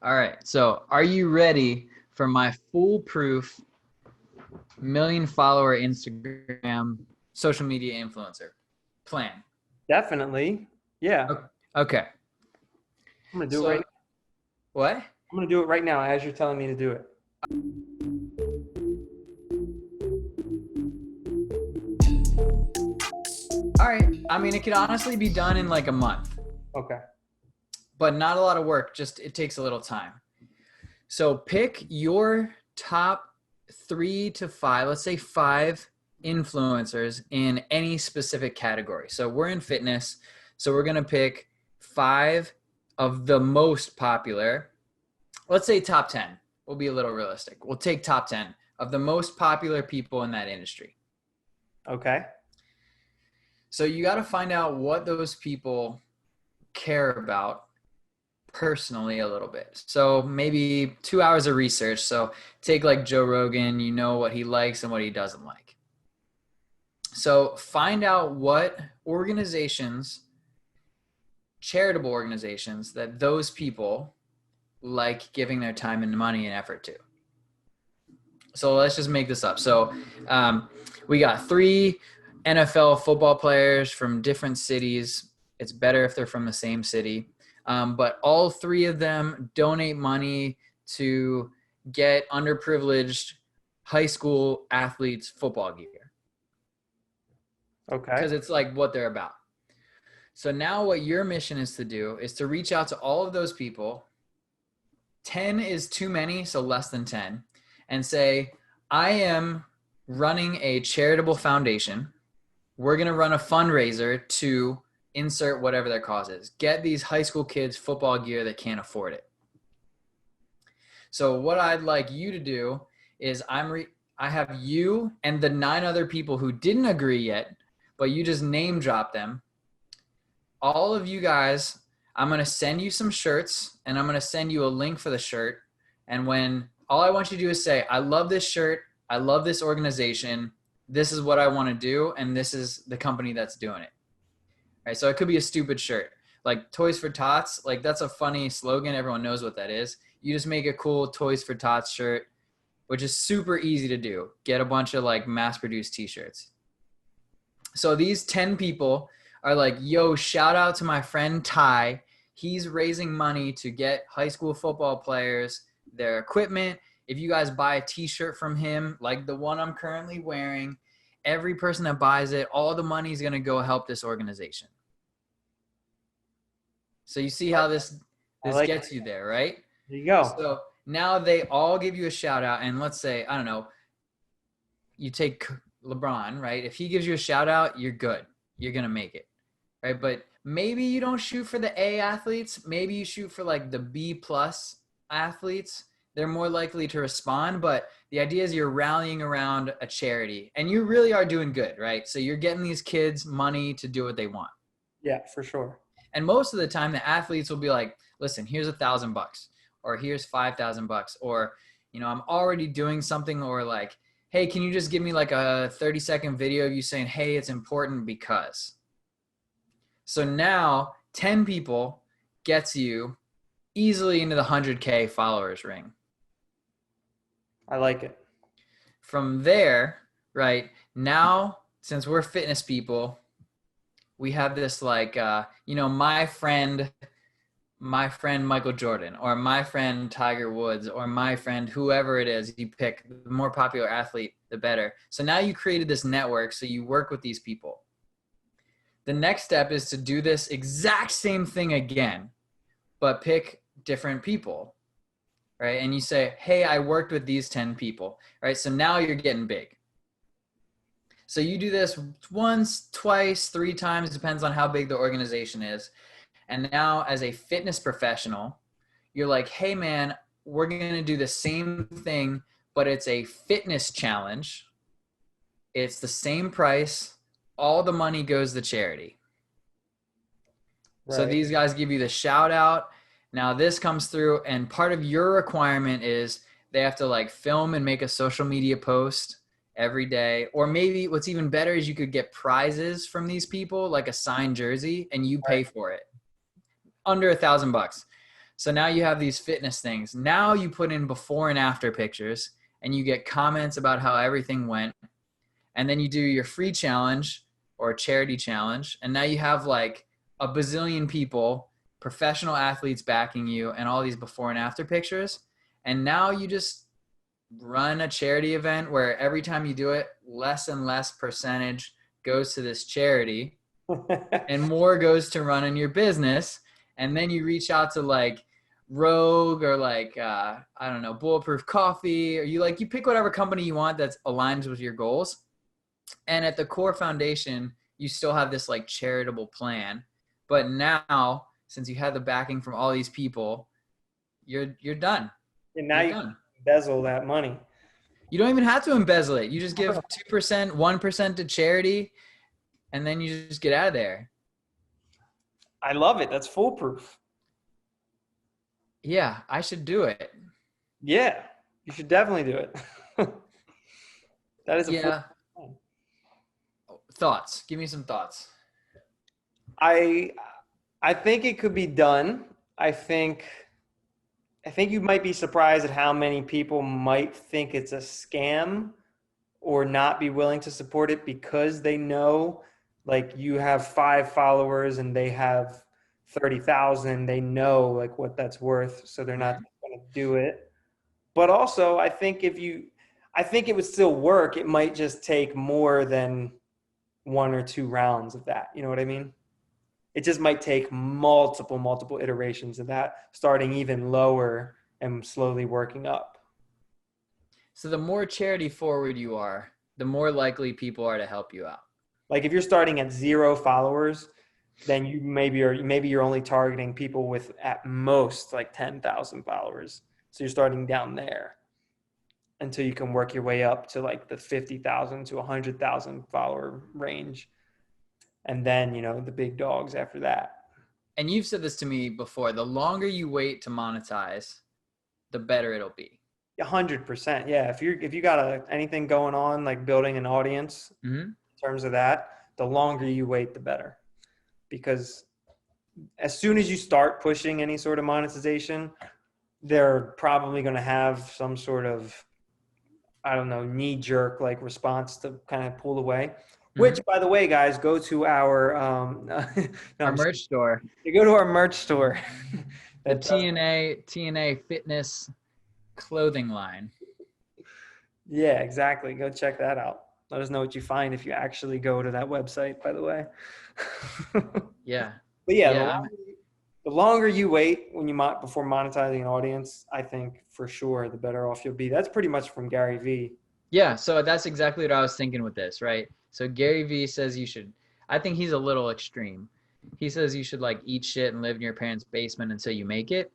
All right. So, are you ready for my foolproof million follower Instagram social media influencer plan? Definitely. Yeah. Okay. I'm gonna do it right So, now. what? I'm gonna do it right now as you're telling me to do it. All right. I mean, it could honestly be done in like a month, Okay. but not a lot of work. Just it takes a little time. So, pick your top 3 to 5, let's say 5 influencers in any specific category. So, we're in fitness. So, we're going to pick 5 of the most popular. Let's say top 10. We'll be a little realistic. We'll take top 10 of the most popular people in that industry. Okay. So you got to find out what those people care about personally a little bit. So maybe 2 hours of research. So take like Joe Rogan, you know what he likes and what he doesn't like. So find out what organizations, charitable organizations, that those people like giving their time and money and effort to. So let's just make this up. So we got 3 NFL football players from different cities. It's better if they're from the same city. But all 3 of them donate money to get underprivileged high school athletes football gear Okay. because it's like what they're about. So now what your mission is to do is to reach out to all of those people. 10 is too many, so less than 10, and say, I am running a charitable foundation. We're going to run a fundraiser to insert whatever their cause is. Get these high school kids football gear that can't afford it. So what I'd like you to do is I have you and the 9 other people who didn't agree yet, but you just name drop them. All of you guys, I'm going to send you some shirts and I'm going to send you a link for the shirt. And when all I want you to do is say, I love this shirt. I love this organization. This is what I want to do. And this is the company that's doing it. Right. So it could be a stupid shirt like Toys for Tots. Like that's a funny slogan. Everyone knows what that is. You just make a cool Toys for Tots shirt, which is super easy to do. Get a bunch of like mass produced t-shirts. So these 10 people are like, yo, shout out to my friend Ty. He's raising money to get high school football players their equipment. If you guys buy a t-shirt from him, like the one I'm currently wearing, every person that buys it, all the money is going to go help this organization. So you see how this I like it. gets you there, right? There you go. So now they all give you a shout out, and let's say, I don't know, you take LeBron, right? If he gives you a shout out, you're good. You're going to make it, right? But maybe you don't shoot for the A athletes. Maybe you shoot for like the B plus athletes. They're more likely to respond. But the idea is you're rallying around a charity and you really are doing good, right? So you're getting these kids money to do what they want. Yeah, for sure. And most of the time the athletes will be like, listen, here's $1,000 or here's $5,000 or, you know, I'm already doing something or like, hey, can you just give me like a 30-second video of you saying, hey, it's important because. So now 10 people gets you easily into the 100K followers ring. I like it. From there, right, now, since we're fitness people, we have this like, you know, my friend Michael Jordan or my friend Tiger Woods or my friend whoever it is you pick, the more popular athlete, the better. So now you created this network, so you work with these people. The next step is to do this exact same thing again, but pick different people, right? And you say, hey, I worked with these 10 people, right? So now you're getting big. So you do this once, twice, 3 times, depends on how big the organization is. And now as a fitness professional, you're like, hey man, we're going to do the same thing, but it's a fitness challenge. It's the same price. All the money goes to charity. Right. So these guys give you the shout out. Now this comes through and part of your requirement is they have to like film and make a social media post every day. Or maybe what's even better is you could get prizes from these people, like a signed jersey, and you pay for it. Under $1,000. So now you have these fitness things. Now you put in before and after pictures and you get comments about how everything went. And then you do your free challenge or charity challenge. And now you have like a bazillion people, professional athletes backing you, and all these before and after pictures. And now you just run a charity event where every time you do it, less and less percentage goes to this charity and more goes to running your business. And then you reach out to like Rogue or like, I don't know, Bulletproof Coffee, or you pick whatever company you want that's aligns with your goals. And at the core foundation, you still have this like charitable plan. But now, since you have the backing from all these people, you're done. And now You're you done. can embezzle that money. You don't even have to embezzle it. You just give 2%, 1% to charity, and then you just get out of there. I love it. That's foolproof. Yeah, I should do it. Yeah, you should definitely do it. That is a Yeah. plan. Thoughts. Give me some thoughts. I think it could be done. I think you might be surprised at how many people might think it's a scam or not be willing to support it because they know, like, you have 5 followers and they have 30,000. They know like what that's worth, so they're not going to do it. But also, I think it would still work. It might just take more than 1 or 2 rounds of that. You know what I mean? It just might take multiple iterations of that, starting even lower and slowly working up. So the more charity forward you are, the more likely people are to help you out. Like if you're starting at 0 followers, then you maybe you're only targeting people with at most like 10,000 followers. So you're starting down there until you can work your way up to like the 50,000 to 100,000 follower range. And then, the big dogs after that. And you've said this to me before. The longer you wait to monetize, the better it'll be. 100%. Yeah. If you got anything going on, like building an audience in terms of that, the longer you wait, the better. Because as soon as you start pushing any sort of monetization, they're probably going to have some sort of, I don't know, knee jerk like response to kind of pull away. Which, by the way, guys, go to our our merch store. You go to our merch store. The TNA Fitness clothing line. Yeah, exactly. Go check that out. Let us know what you find if you actually go to that website, by the way. Yeah. But yeah, the longer you wait before monetizing an audience, I think for sure the better off you'll be. That's pretty much from Gary Vee. Yeah, so that's exactly what I was thinking with this, right? So Gary Vee says I think he's a little extreme. He says you should like eat shit and live in your parents' basement until you make it.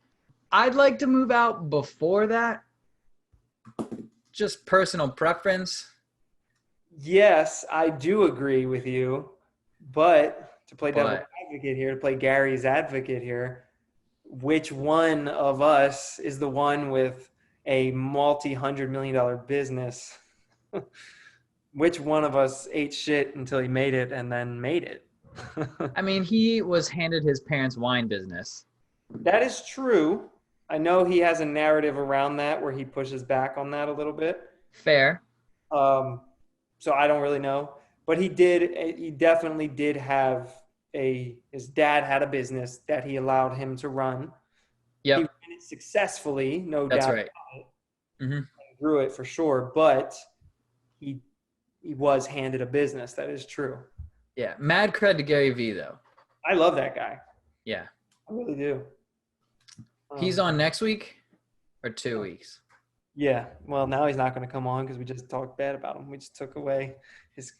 I'd like to move out before that. Just personal preference. Yes, I do agree with you. But to play devil's advocate here, to play Gary's advocate here, which one of us is the one with a multi-$100-million business? Which one of us ate shit until he made it and then made it? I mean, he was handed his parents' wine business. That is true. I know he has a narrative around that where he pushes back on that a little bit. Fair. So I don't really know. But he definitely did have his dad had a business that he allowed him to run. Yep. He ran it successfully, no That's doubt right. about it. Grew it for sure, but he was handed a business. That is true. Yeah. Mad cred to Gary Vee, though. I love that guy. Yeah. I really do. He's on next week or 2 weeks? Yeah. Well, now he's not going to come on because we just talked bad about him. We just took away his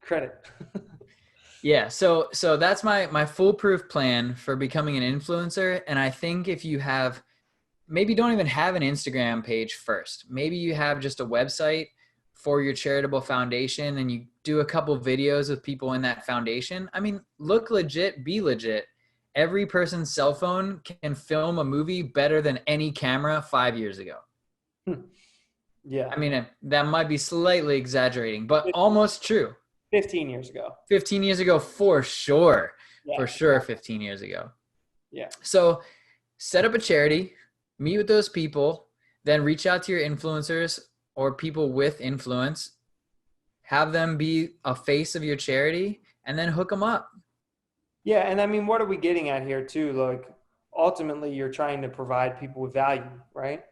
credit. Yeah. So that's my foolproof plan for becoming an influencer. And I think if you maybe don't even have an Instagram page first. Maybe you have just a website for your charitable foundation and you do a couple videos with people in that foundation. I mean, look legit, be legit. Every person's cell phone can film a movie better than any camera 5 years ago. Yeah. I mean, that might be slightly exaggerating, but almost true. 15 years ago. 15 years ago, for sure. Yeah. For sure, 15 years ago. Yeah. So set up a charity, meet with those people, then reach out to your influencers or people with influence, have them be a face of your charity, and then hook them up. Yeah, and I mean, what are we getting at here too? Like, ultimately, you're trying to provide people with value, right?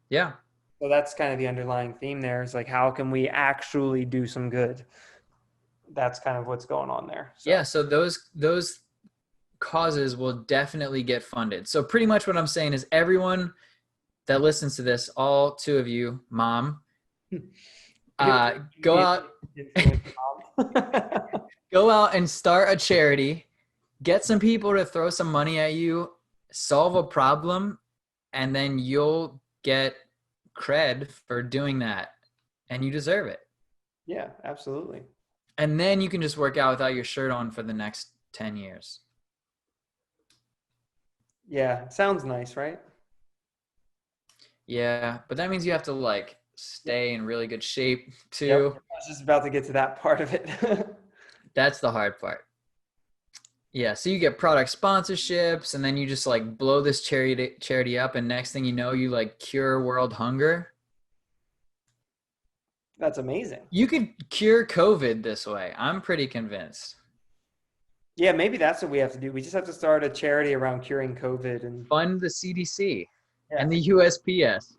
Yeah. So that's kind of the underlying theme there. Is like, how can we actually do some good? That's kind of what's going on there. Yeah. So So those causes will definitely get funded. So pretty much what I'm saying is everyone that listens to this, all two of you, mom, go out, go out and start a charity, get some people to throw some money at you, solve a problem, and then you'll get cred for doing that, and you deserve it. Yeah, absolutely. And then you can just work out without your shirt on for the next 10 years. Yeah, sounds nice, right? Yeah, but that means you have to like Yep. stay in really good shape Yep. too. I was just about to get to that part of it. That's the hard part. Yeah, so you get product sponsorships and then you just like blow this charity up and next thing you know you like cure world hunger. That's amazing. You could cure COVID this way. I'm pretty convinced. Yeah, maybe that's what we have to do. We just have to start a charity around curing COVID and Fund the CDC yeah. and the USPS.